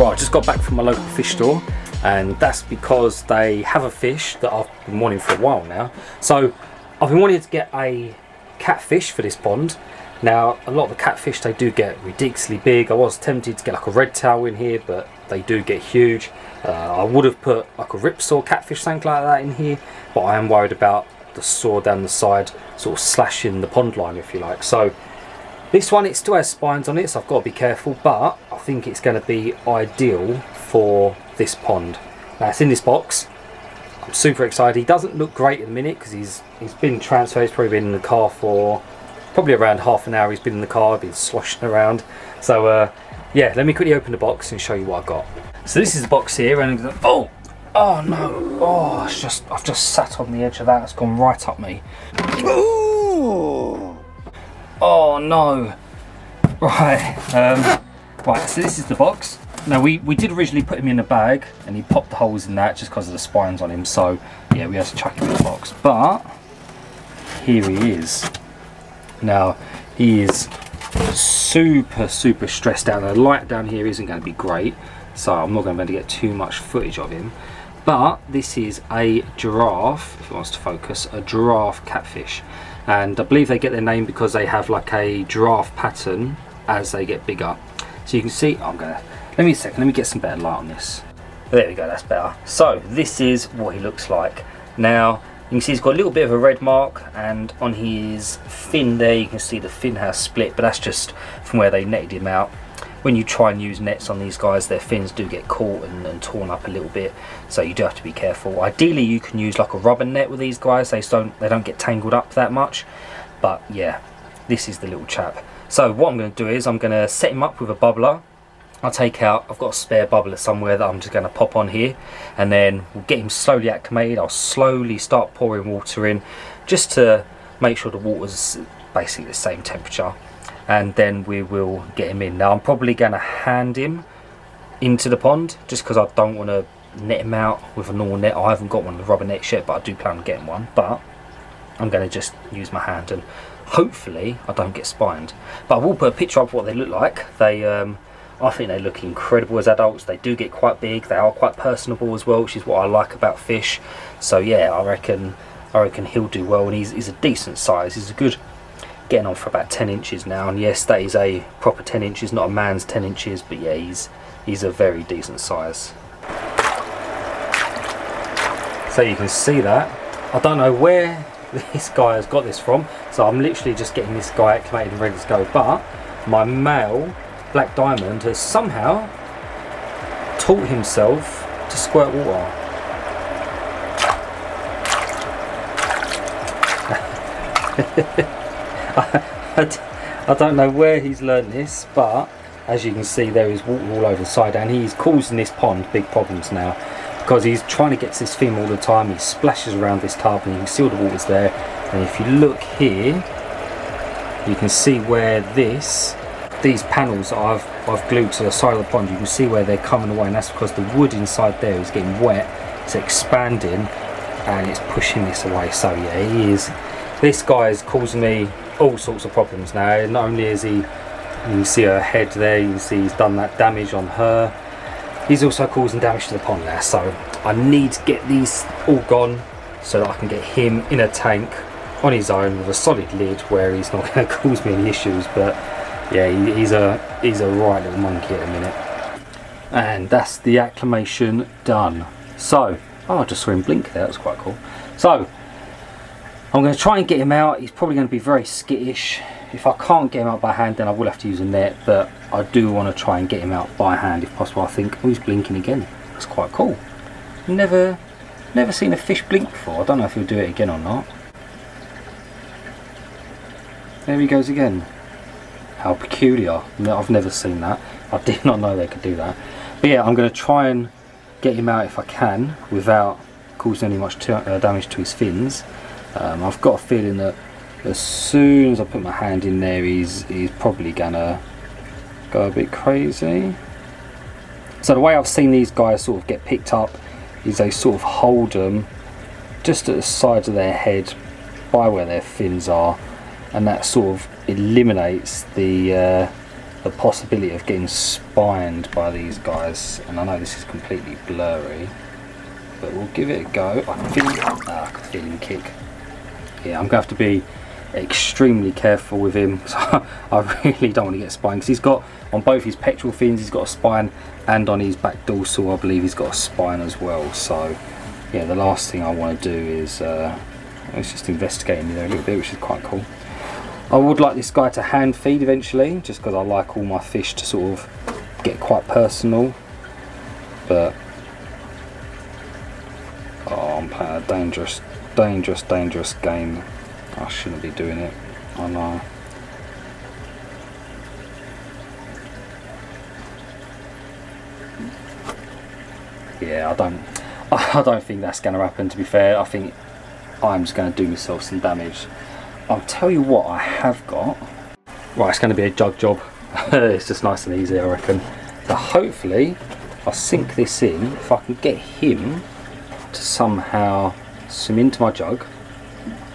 Right, I just got back from my local fish store, and that's because they have a fish that I've been wanting for a while now. So I've been wanting to get a catfish for this pond. Now a lot of the catfish, they do get ridiculously big. I was tempted to get like a red tail in here, but they do get huge. I would have put like a ripsaw catfish, something like that in here, but I am worried about the saw down the side sort of slashing the pond line, if you like. So this one, it still has spines on it, so I've got to be careful, but I think it's going to be ideal for this pond. Now it's in this box. I'm super excited. He doesn't look great at the minute because he's been transferred. He's probably been in the car for probably around half an hour. He's been in the car, been sloshing around. So yeah, let me quickly open the box and show you what I've got. So this is the box here, and oh no, oh, I've just sat on the edge of that. It's gone right up me. Ooh. Oh no. Right, right, so this is the box. Now we did originally put him in a bag and he popped the holes in that just because of the spines on him, so yeah, we had to chuck him in the box. But here he is. Now he is super stressed out. The light down here isn't going to be great, so I'm not going to be able to get too much footage of him. But this is a giraffe, if it wants to focus, a giraffe catfish. And I believe they get their name because they have like a giraffe pattern as they get bigger. So you can see, let me a second, let me get some better light on this. There we go, that's better. So this is what he looks like. Now you can see he's got a little bit of a red mark, and on his fin there you can see the fin has split, but that's just from where they netted him out. When you try and use nets on these guys, their fins do get caught and torn up a little bit, so you do have to be careful. Ideally you can use like a rubber net with these guys, they don't get tangled up that much. But yeah, this is the little chap. So what I'm going to do is I'm going to set him up with a bubbler. I've got a spare bubbler somewhere that I'm just going to pop on here, and then we'll get him slowly acclimated. I'll slowly start pouring water in just to make sure the water's basically the same temperature, and then we will get him in. Now I'm probably going to hand him into the pond just because I don't want to net him out with a normal net. I haven't got one of the rubber nets yet, but I do plan on getting one. But I'm going to just use my hand and hopefully I don't get spined. But I will put a picture up what they look like. I think they look incredible as adults. They do get quite big. They are quite personable as well, which is what I like about fish. So yeah, I reckon he'll do well, and he's a decent size. He's a good, getting on for about 10 inches now, and yes, that is a proper 10 inches, not a man's 10 inches, but yeah, he's a very decent size. So you can see that. I don't know where this guy has got this from, so I'm literally just getting this guy acclimated and ready to go, but my male black diamond has somehow taught himself to squirt water. I don't know where he's learned this, but as you can see there is water all over the side, and he's causing this pond big problems now because he's trying to get to this fin all the time. He splashes around this tub and you can see all the water's there, and if you look here you can see where these panels that I've glued to the side of the pond, you can see where they're coming away, and that's because the wood inside there is getting wet, it's expanding and it's pushing this away. So yeah, this guy is causing me all sorts of problems now. Not only is he, you can see her head there, you can see he's done that damage on her, he's also causing damage to the pond now. So I need to get these all gone so that I can get him in a tank on his own with a solid lid where he's not going to cause me any issues. But yeah, he's a right little monkey at the minute. And that's the acclimation done. So, oh, I just saw him blink there, that was quite cool. So, I'm going to try and get him out. He's probably going to be very skittish. If I can't get him out by hand, then I will have to use a net, but I do want to try and get him out by hand if possible. I think, oh, he's blinking again. That's quite cool. Never seen a fish blink before. I don't know if he'll do it again or not. There he goes again. How peculiar. I've never seen that. I did not know they could do that. But yeah, I'm going to try and get him out if I can without causing any much damage to his fins. I've got a feeling that as soon as I put my hand in there, he's probably going to go a bit crazy. So the way I've seen these guys sort of get picked up is they sort of hold them just at the sides of their head by where their fins are, and that sort of eliminates the the possibility of getting spined by these guys, and I know this is completely blurry, but we'll give it a go. I can feel him kick. Yeah, I'm gonna have to be extremely careful with him. So I really don't want to get spined, because he's got on both his pectoral fins he's got a spine, and on his back dorsal I believe he's got a spine as well. So yeah, the last thing I want to do is it's just investigating me there a little bit, which is quite cool. I would like this guy to hand feed eventually, just because I like all my fish to sort of get quite personal. But oh, I'm playing a dangerous game. I shouldn't be doing it. I know. Yeah, I don't think that's going to happen, to be fair. I think I'm just going to do myself some damage. I'll tell you what I have got. Right, it's going to be a jug job. It's just nice and easy, I reckon. So hopefully I'll sink this in. If I can get him to somehow swim into my jug.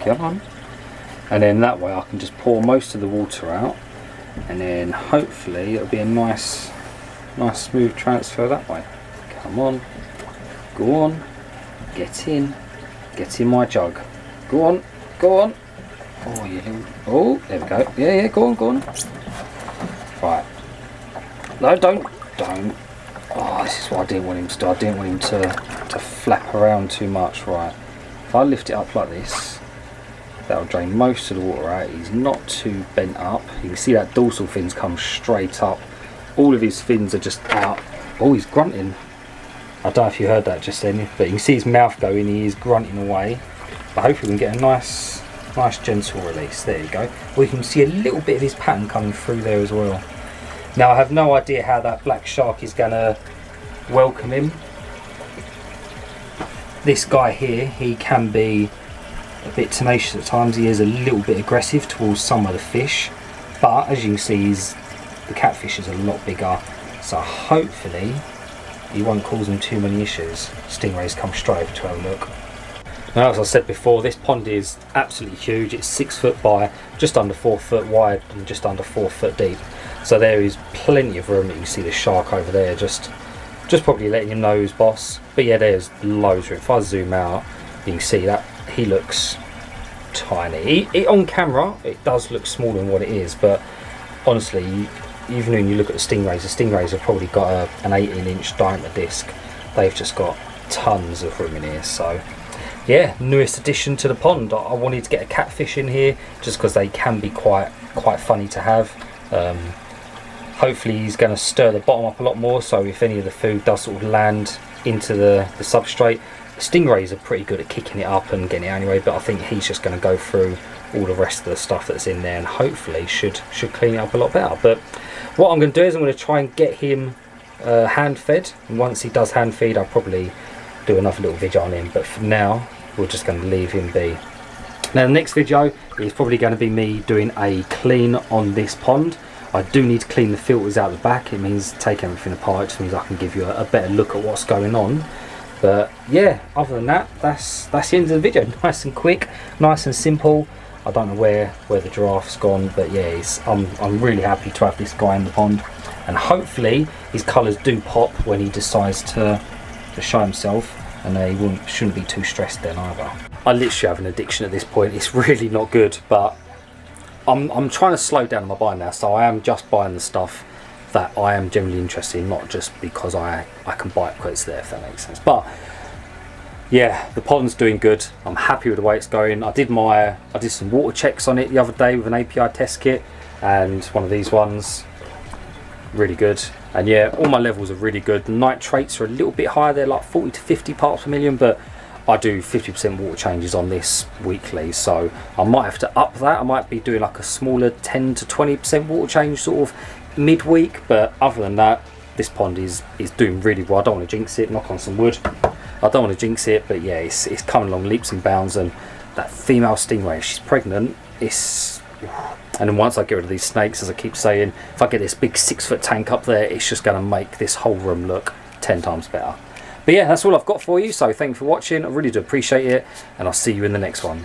Come on. And then that way I can just pour most of the water out, and then hopefully it'll be a nice smooth transfer that way. Come on, go on, get in my jug. Go on. Oh, you little, oh, there we go. Yeah, go on. Right. No, don't. Oh, this is what I didn't want him to do. I didn't want him to flap around too much. Right. If I lift it up like this, that'll drain most of the water out. He's not too bent up. You can see that dorsal fins come straight up. All of his fins are just out. Oh, he's grunting. I don't know if you heard that just then, but you can see his mouth going. He is grunting away. But hopefully we can get a nice gentle release. There you go. We can see a little bit of his pattern coming through there as well. Now I have no idea how that black shark is going to welcome him. This guy here, he can be a bit tenacious at times. He is a little bit aggressive towards some of the fish, but as you can see, the catfish is a lot bigger, so hopefully he won't cause him too many issues. Stingrays come straight over to have a look. Now, as I said before, this pond is absolutely huge. It's 6 foot by just under 4 foot wide and just under 4 foot deep, so there is plenty of room. You can see the shark over there just probably letting him know who's boss. But yeah, there's loads of room. If I zoom out, you can see that he looks tiny. On camera it does look smaller than what it is, but honestly, even when you look at the stingrays have probably got an 18-inch diameter disc. They've just got tons of room in here. So yeah, newest addition to the pond. I wanted to get a catfish in here just because they can be quite funny to have. Hopefully he's going to stir the bottom up a lot more, so if any of the food does sort of land into the substrate. Stingrays are pretty good at kicking it up and getting it anyway, but I think he's just going to go through all the rest of the stuff that's in there and hopefully should clean it up a lot better. But what I'm going to do is I'm going to try and get him hand fed, and once he does hand feed I'll probably do another little video on him, but for now we're just going to leave him be. Now the next video is probably going to be me doing a clean on this pond. I do need to clean the filters out the back. It means take everything apart. It just means I can give you a better look at what's going on. But yeah, other than that, that's the end of the video. Nice and quick, nice and simple. I don't know where the giraffe's gone, but yeah, I'm really happy to have this guy in the pond, and hopefully his colours do pop when he decides to show himself, and they shouldn't be too stressed then either. I literally have an addiction at this point. It's really not good, but I'm trying to slow down on my buying now, so I am just buying the stuff that I am generally interested in, not just because I can buy it because it's there, if that makes sense. But yeah, the pond's doing good. I'm happy with the way it's going. I did some water checks on it the other day with an API test kit, and one of these ones, really good. And yeah, all my levels are really good. The nitrates are a little bit higher. They're like 40 to 50 parts per million, but I do 50% water changes on this weekly, so I might have to up that. I might be doing like a smaller 10 to 20% water change sort of midweek, but other than that, this pond is doing really well. I don't want to jinx it, knock on some wood. I don't want to jinx it, but yeah, it's coming along leaps and bounds. And that female stingray, she's pregnant, and then once I get rid of these snakes, as I keep saying, if I get this big 6 foot tank up there, it's just going to make this whole room look 10 times better. But yeah, that's all I've got for you, so thank you for watching. I really do appreciate it, and I'll see you in the next one.